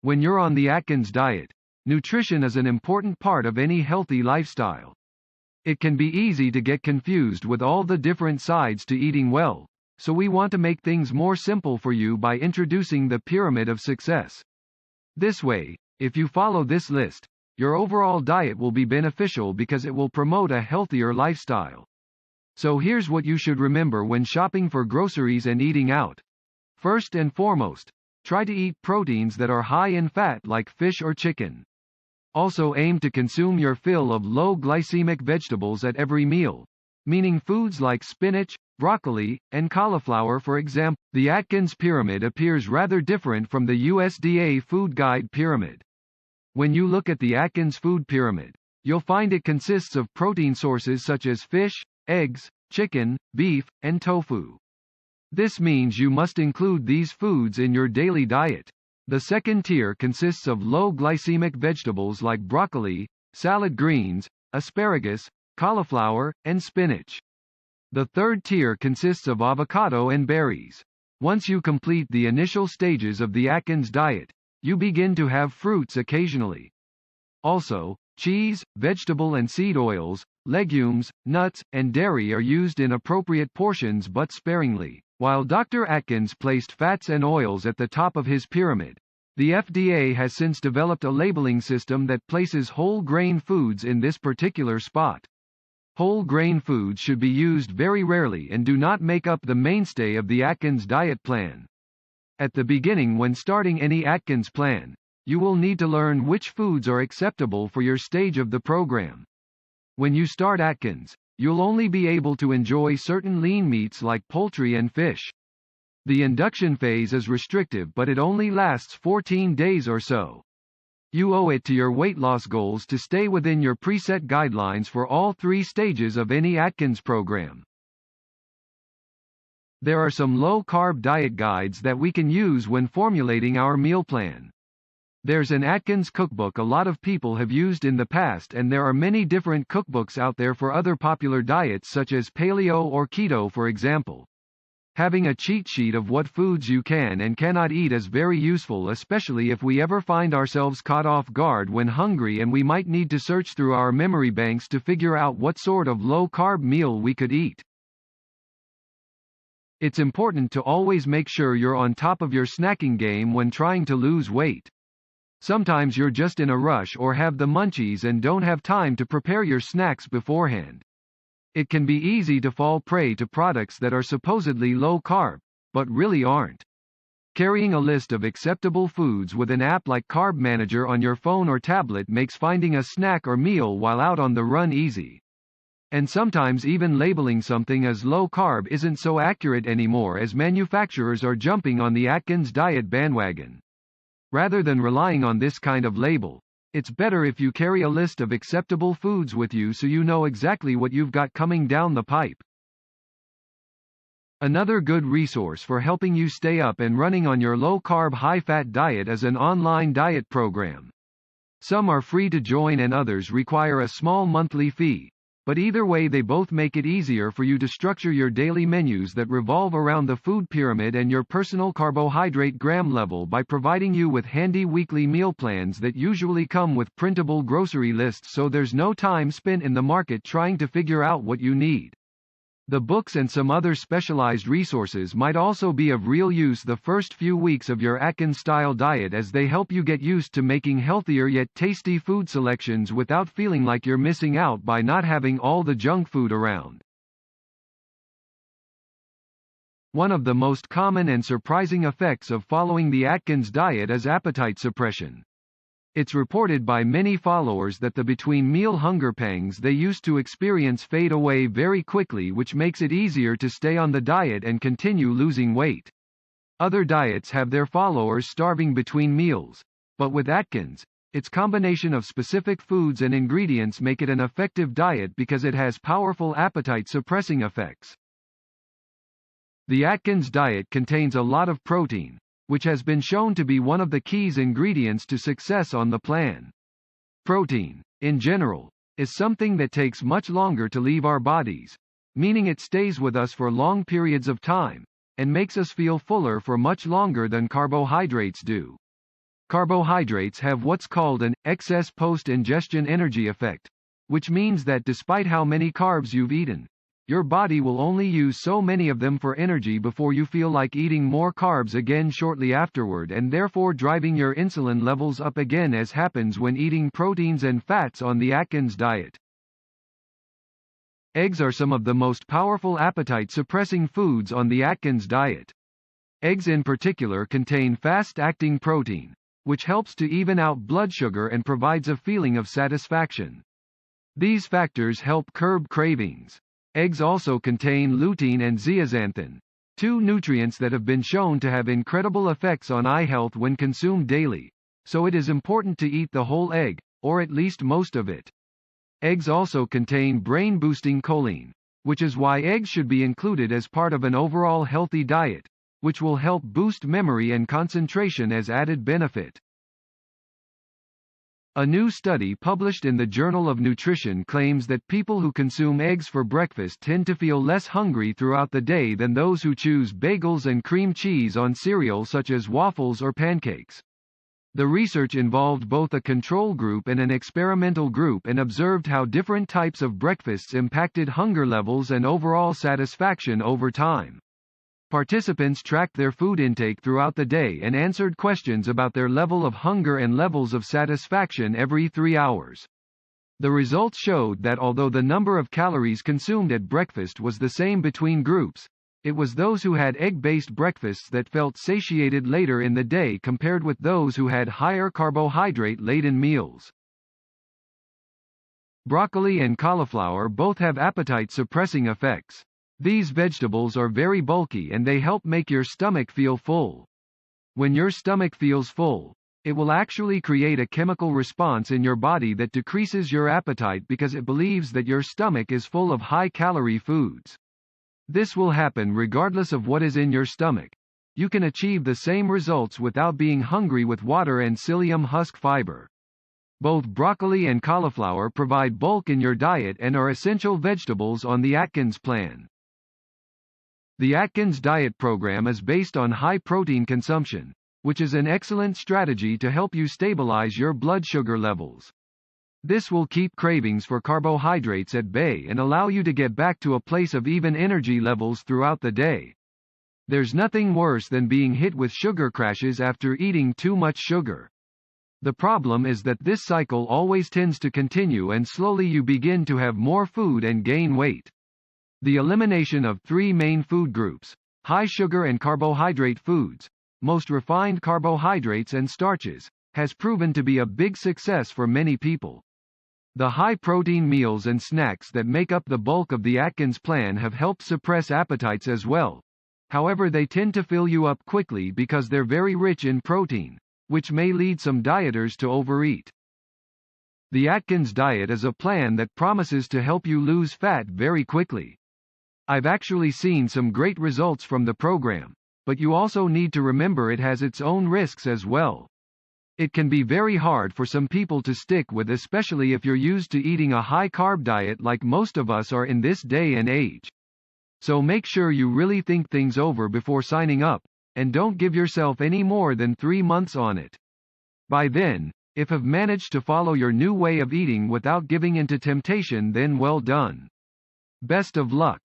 When you're on the Atkins diet, nutrition is an important part of any healthy lifestyle. It can be easy to get confused with all the different sides to eating well, so we want to make things more simple for you by introducing the pyramid of success. This way, if you follow this list, your overall diet will be beneficial because it will promote a healthier lifestyle. So here's what you should remember when shopping for groceries and eating out. First and foremost, try to eat proteins that are high in fat like fish or chicken. Also aim to consume your fill of low glycemic vegetables at every meal, meaning foods like spinach, broccoli, and cauliflower for example. The Atkins pyramid appears rather different from the USDA Food Guide pyramid. When you look at the Atkins food pyramid, you'll find it consists of protein sources such as fish, eggs, chicken, beef, and tofu. This means you must include these foods in your daily diet. The second tier consists of low glycemic vegetables like broccoli, salad greens, asparagus, cauliflower, and spinach. The third tier consists of avocado and berries. Once you complete the initial stages of the Atkins diet, you begin to have fruits occasionally. Also, cheese, vegetable and seed oils, legumes, nuts, and dairy are used in appropriate portions but sparingly. While Dr. Atkins placed fats and oils at the top of his pyramid, the FDA has since developed a labeling system that places whole grain foods in this particular spot. Whole grain foods should be used very rarely and do not make up the mainstay of the Atkins diet plan. At the beginning, when starting any Atkins plan, you will need to learn which foods are acceptable for your stage of the program. When you start Atkins, you'll only be able to enjoy certain lean meats like poultry and fish. The induction phase is restrictive, but it only lasts 14 days or so. You owe it to your weight loss goals to stay within your preset guidelines for all 3 stages of any Atkins program. There are some low-carb diet guides that we can use when formulating our meal plan. There's an Atkins cookbook a lot of people have used in the past, and there are many different cookbooks out there for other popular diets such as paleo or keto for example. Having a cheat sheet of what foods you can and cannot eat is very useful, especially if we ever find ourselves caught off guard when hungry and we might need to search through our memory banks to figure out what sort of low-carb meal we could eat. It's important to always make sure you're on top of your snacking game when trying to lose weight. Sometimes you're just in a rush or have the munchies and don't have time to prepare your snacks beforehand. It can be easy to fall prey to products that are supposedly low-carb, but really aren't. Carrying a list of acceptable foods with an app like Carb Manager on your phone or tablet makes finding a snack or meal while out on the run easy. And sometimes even labeling something as low-carb isn't so accurate anymore, as manufacturers are jumping on the Atkins diet bandwagon. Rather than relying on this kind of label, it's better if you carry a list of acceptable foods with you so you know exactly what you've got coming down the pipe. Another good resource for helping you stay up and running on your low-carb, high-fat diet is an online diet program. Some are free to join and others require a small monthly fee, but either way they both make it easier for you to structure your daily menus that revolve around the food pyramid and your personal carbohydrate gram level by providing you with handy weekly meal plans that usually come with printable grocery lists, so there's no time spent in the market trying to figure out what you need. The books and some other specialized resources might also be of real use the first few weeks of your Atkins-style diet, as they help you get used to making healthier yet tasty food selections without feeling like you're missing out by not having all the junk food around. One of the most common and surprising effects of following the Atkins diet is appetite suppression. It's reported by many followers that the between-meal hunger pangs they used to experience fade away very quickly, which makes it easier to stay on the diet and continue losing weight. Other diets have their followers starving between meals, but with Atkins, its combination of specific foods and ingredients make it an effective diet because it has powerful appetite-suppressing effects. The Atkins diet contains a lot of protein, which has been shown to be one of the key ingredients to success on the plan. Protein, in general, is something that takes much longer to leave our bodies, meaning it stays with us for long periods of time, and makes us feel fuller for much longer than carbohydrates do. Carbohydrates have what's called an excess post-ingestion energy effect, which means that despite how many carbs you've eaten, your body will only use so many of them for energy before you feel like eating more carbs again shortly afterward, and therefore driving your insulin levels up again, as happens when eating proteins and fats on the Atkins diet. Eggs are some of the most powerful appetite-suppressing foods on the Atkins diet. Eggs in particular contain fast-acting protein, which helps to even out blood sugar and provides a feeling of satisfaction. These factors help curb cravings. Eggs also contain lutein and zeaxanthin, two nutrients that have been shown to have incredible effects on eye health when consumed daily, so it is important to eat the whole egg, or at least most of it. Eggs also contain brain-boosting choline, which is why eggs should be included as part of an overall healthy diet, which will help boost memory and concentration as added benefit. A new study published in the Journal of Nutrition claims that people who consume eggs for breakfast tend to feel less hungry throughout the day than those who choose bagels and cream cheese on cereal such as waffles or pancakes. The research involved both a control group and an experimental group and observed how different types of breakfasts impacted hunger levels and overall satisfaction over time. Participants tracked their food intake throughout the day and answered questions about their level of hunger and levels of satisfaction every 3 hours. The results showed that although the number of calories consumed at breakfast was the same between groups, it was those who had egg-based breakfasts that felt satiated later in the day compared with those who had higher carbohydrate-laden meals. Broccoli and cauliflower both have appetite-suppressing effects. These vegetables are very bulky and they help make your stomach feel full. When your stomach feels full, it will actually create a chemical response in your body that decreases your appetite because it believes that your stomach is full of high-calorie foods. This will happen regardless of what is in your stomach. You can achieve the same results without being hungry with water and psyllium husk fiber. Both broccoli and cauliflower provide bulk in your diet and are essential vegetables on the Atkins plan. The Atkins diet program is based on high protein consumption, which is an excellent strategy to help you stabilize your blood sugar levels. This will keep cravings for carbohydrates at bay and allow you to get back to a place of even energy levels throughout the day. There's nothing worse than being hit with sugar crashes after eating too much sugar. The problem is that this cycle always tends to continue and slowly you begin to have more food and gain weight. The elimination of 3 main food groups, high sugar and carbohydrate foods, most refined carbohydrates and starches, has proven to be a big success for many people. The high-protein meals and snacks that make up the bulk of the Atkins plan have helped suppress appetites as well. However, they tend to fill you up quickly because they're very rich in protein, which may lead some dieters to overeat. The Atkins diet is a plan that promises to help you lose fat very quickly. I've actually seen some great results from the program, but you also need to remember it has its own risks as well. It can be very hard for some people to stick with, especially if you're used to eating a high-carb diet like most of us are in this day and age. So make sure you really think things over before signing up, and don't give yourself any more than 3 months on it. By then, if you've managed to follow your new way of eating without giving into temptation, then well done. Best of luck.